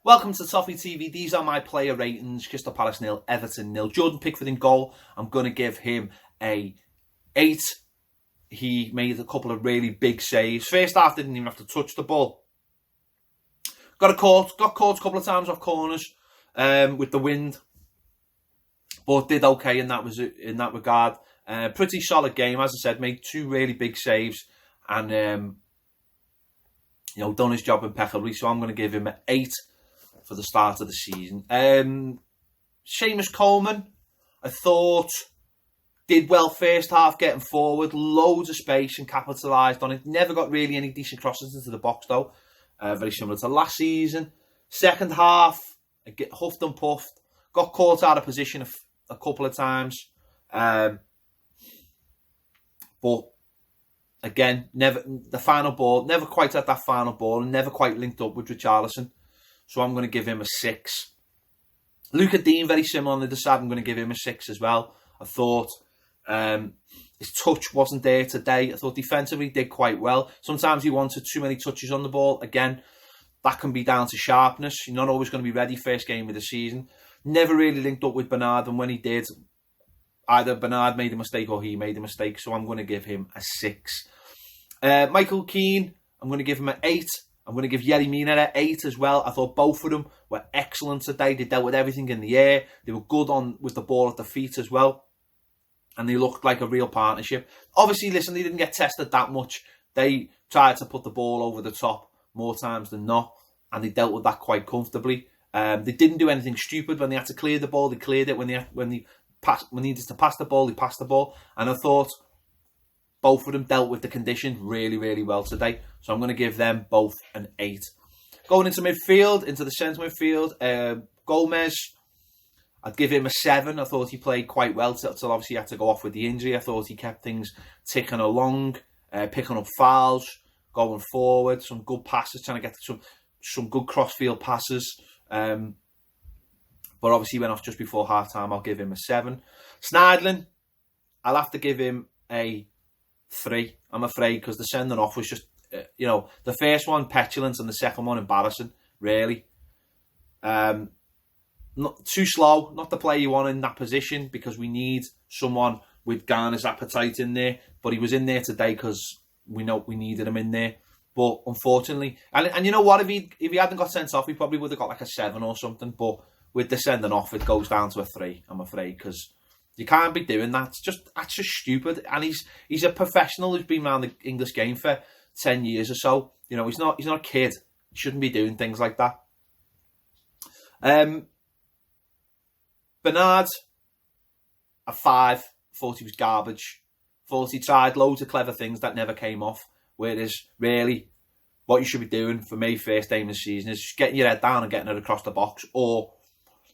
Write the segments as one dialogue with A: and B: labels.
A: Welcome to Toffee TV. These are my player ratings. Crystal Palace 0, Everton 0. Jordan Pickford in goal. I'm going to give him a 8. He made a couple of really big saves. First half didn't even have to touch the ball. Got caught a couple of times off corners with the wind, but did okay in that regard. Pretty solid game, as I said. Made 2 really big saves and done his job impeccably. So I'm going to give him an 8 for the start of the season. Seamus Coleman, I thought, did well first half, getting forward, loads of space and capitalised on it. Never got really any decent crosses into the box though. Very similar to last season. Second half, huffed and puffed. Got caught out of position a couple of times. But again, never quite had that final ball, and never quite linked up with Richarlison. So I'm going to give him a 6. Luca Dean, very similar on the other side. I'm going to give him a 6 as well. I thought his touch wasn't there today. I thought defensively he did quite well. Sometimes he wanted too many touches on the ball. Again, that can be down to sharpness. You're not always going to be ready first game of the season. Never really linked up with Bernard, and when he did, either Bernard made a mistake or he made a mistake. So I'm going to give him a 6. Michael Keane, I'm going to give him an 8. I'm going to give Yerry Mina an 8 as well. I thought both of them were excellent today. They dealt with everything in the air. They were good on with the ball at the feet as well. And they looked like a real partnership. Obviously, listen, they didn't get tested that much. They tried to put the ball over the top more times than not. And they dealt with that quite comfortably. They didn't do anything stupid. When they had to clear the ball, they cleared it. When they needed to pass the ball, they passed the ball. And I thought both of them dealt with the condition really, really well today. So I'm going to give them both an 8. Going into midfield, into the centre midfield, Gomez, I'd give him a 7. I thought he played quite well till obviously he had to go off with the injury. I thought he kept things ticking along, picking up fouls, going forward, some good passes, trying to get some good cross-field passes. But obviously he went off just before half-time. I'll give him a 7. Sneijderlin, I'll have to give him a 3, I'm afraid, because the sending off was just, the first one petulant and the second one embarrassing, really. Not too slow, not the player you want in that position, because we need someone with Garner's appetite in there. But he was in there today because we know we needed him in there. But unfortunately, and you know what, if he hadn't got sent off, he probably would have got like a 7 or something. But with the sending off, it goes down to a 3, I'm afraid, because you can't be doing that. That's just stupid. And he's a professional who's been around the English game for 10 years or so. He's not a kid. He shouldn't be doing things like that. Bernard, a 5. Thought he was garbage. Thought he tried loads of clever things that never came off. Whereas, really, what you should be doing for me first game of the season is just getting your head down and getting it across the box. Or,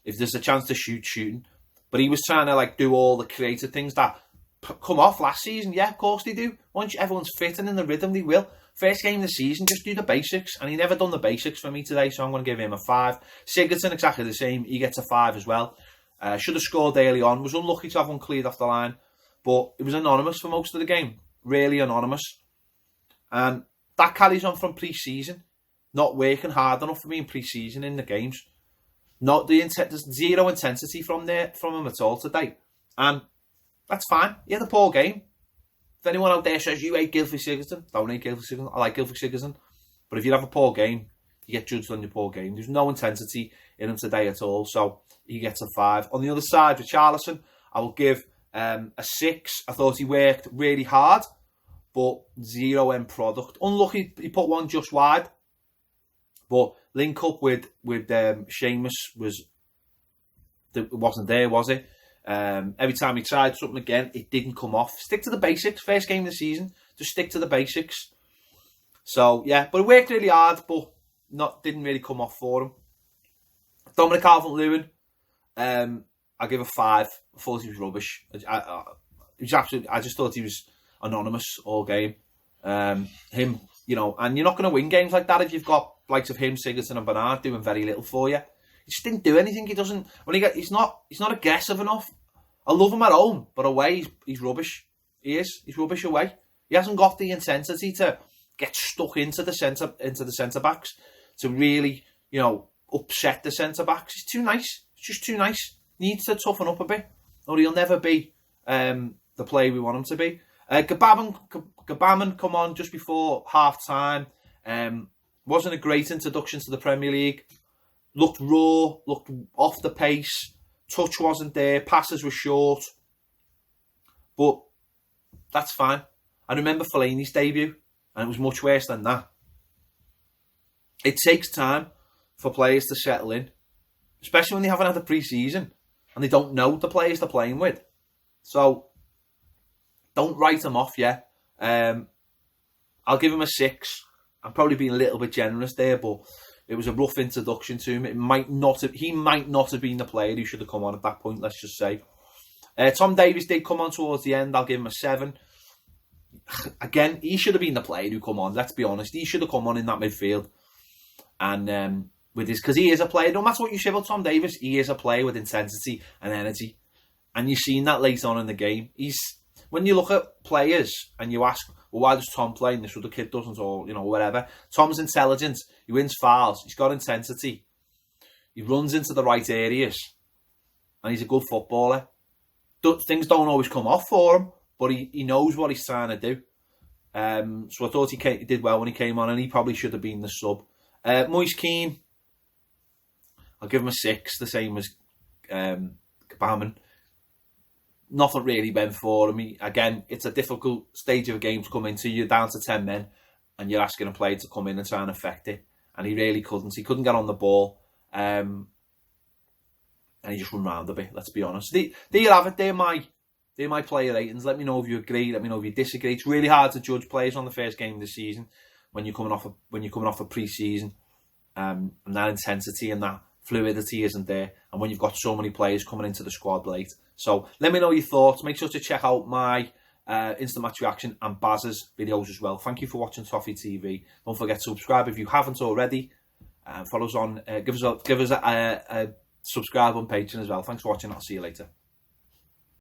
A: if there's a chance to shooting. But he was trying to do all the creative things that come off last season. Yeah, of course they do. Once everyone's fit and in the rhythm, they will. First game of the season, just do the basics. And he never done the basics for me today, so I'm going to give him a 5. Sigurdsson, exactly the same. He gets a 5 as well. Should have scored early on. Was unlucky to have one cleared off the line. But it was anonymous for most of the game. Really anonymous. And that carries on from pre-season. Not working hard enough for me in pre-season in the games. There's zero intensity from him at all today. And that's fine. He had a poor game. If anyone out there says you hate Gylfi Sigurdsson, don't hate Gylfi Sigurdsson. I like Gylfi Sigurdsson. But if you have a poor game, you get judged on your poor game. There's no intensity in him today at all. So he gets a 5. On the other side, Richarlison, I will give a 6. I thought he worked really hard, but 0 end product. Unlucky he put one just wide. But link up with Seamus wasn't there, was it? Every time he tried something again, it didn't come off. Stick to the basics. First game of the season, just stick to the basics. So yeah, but it worked really hard, but didn't really come off for him. Dominic Calvert-Lewin, I give a 5. I thought he was rubbish. He was absolutely. I just thought he was anonymous all game. And you're not going to win games like that if you've got likes of him, Sigurdsson and Bernard doing very little for you. He just didn't do anything. He doesn't. He's not aggressive enough. I love him at home, but away he's rubbish. He's rubbish away. He hasn't got the intensity to get stuck into the centre backs to really upset the centre-backs. He's too nice. It's just too nice. He needs to toughen up a bit, or he'll never be the player we want him to be. Gabaman come on just before half-time. Wasn't a great introduction to the Premier League. Looked raw, looked off the pace. Touch wasn't there. Passes were short. But that's fine. I remember Fellaini's debut, and it was much worse than that. It takes time for players to settle in, especially when they haven't had a pre-season and they don't know the players they're playing with. So, don't write them off yet. I'll give him a 6. I'm probably being a little bit generous there, but it was a rough introduction to him. He might not have been the player who should have come on at that point, let's just say. Tom Davies did come on towards the end. I'll give him a 7. Again, he should have been the player who come on, let's be honest. He should have come on in that midfield. And with his, because he is a player, no matter what you say about Tom Davies, he is a player with intensity and energy. And you've seen that later on in the game. When you look at players and you ask, well, why does Tom play and this other kid doesn't, or, whatever. Tom's intelligent. He wins fouls. He's got intensity. He runs into the right areas. And he's a good footballer. Things don't always come off for him, but he knows what he's trying to do. So I thought he did well when he came on, and he probably should have been the sub. Moise Keane, I'll give him a 6, the same as Gabaman. Nothing really went for him. Again, it's a difficult stage of a game to come into. You're down to 10 men, and you're asking a player to come in and try and affect it. And he really couldn't. He couldn't get on the ball. And he just run round a bit, let's be honest. There you have it. They're my player ratings. Let me know if you agree. Let me know if you disagree. It's really hard to judge players on the first game of the season when you're coming off a pre-season. And that intensity and that fluidity isn't there. And when you've got so many players coming into the squad late. So let me know your thoughts. Make sure to check out my Instant Match Reaction and Baz's videos as well. Thank you for watching Toffee TV. Don't forget to subscribe if you haven't already. Follow us on. Give us a subscribe on Patreon as well. Thanks for watching. I'll see you later.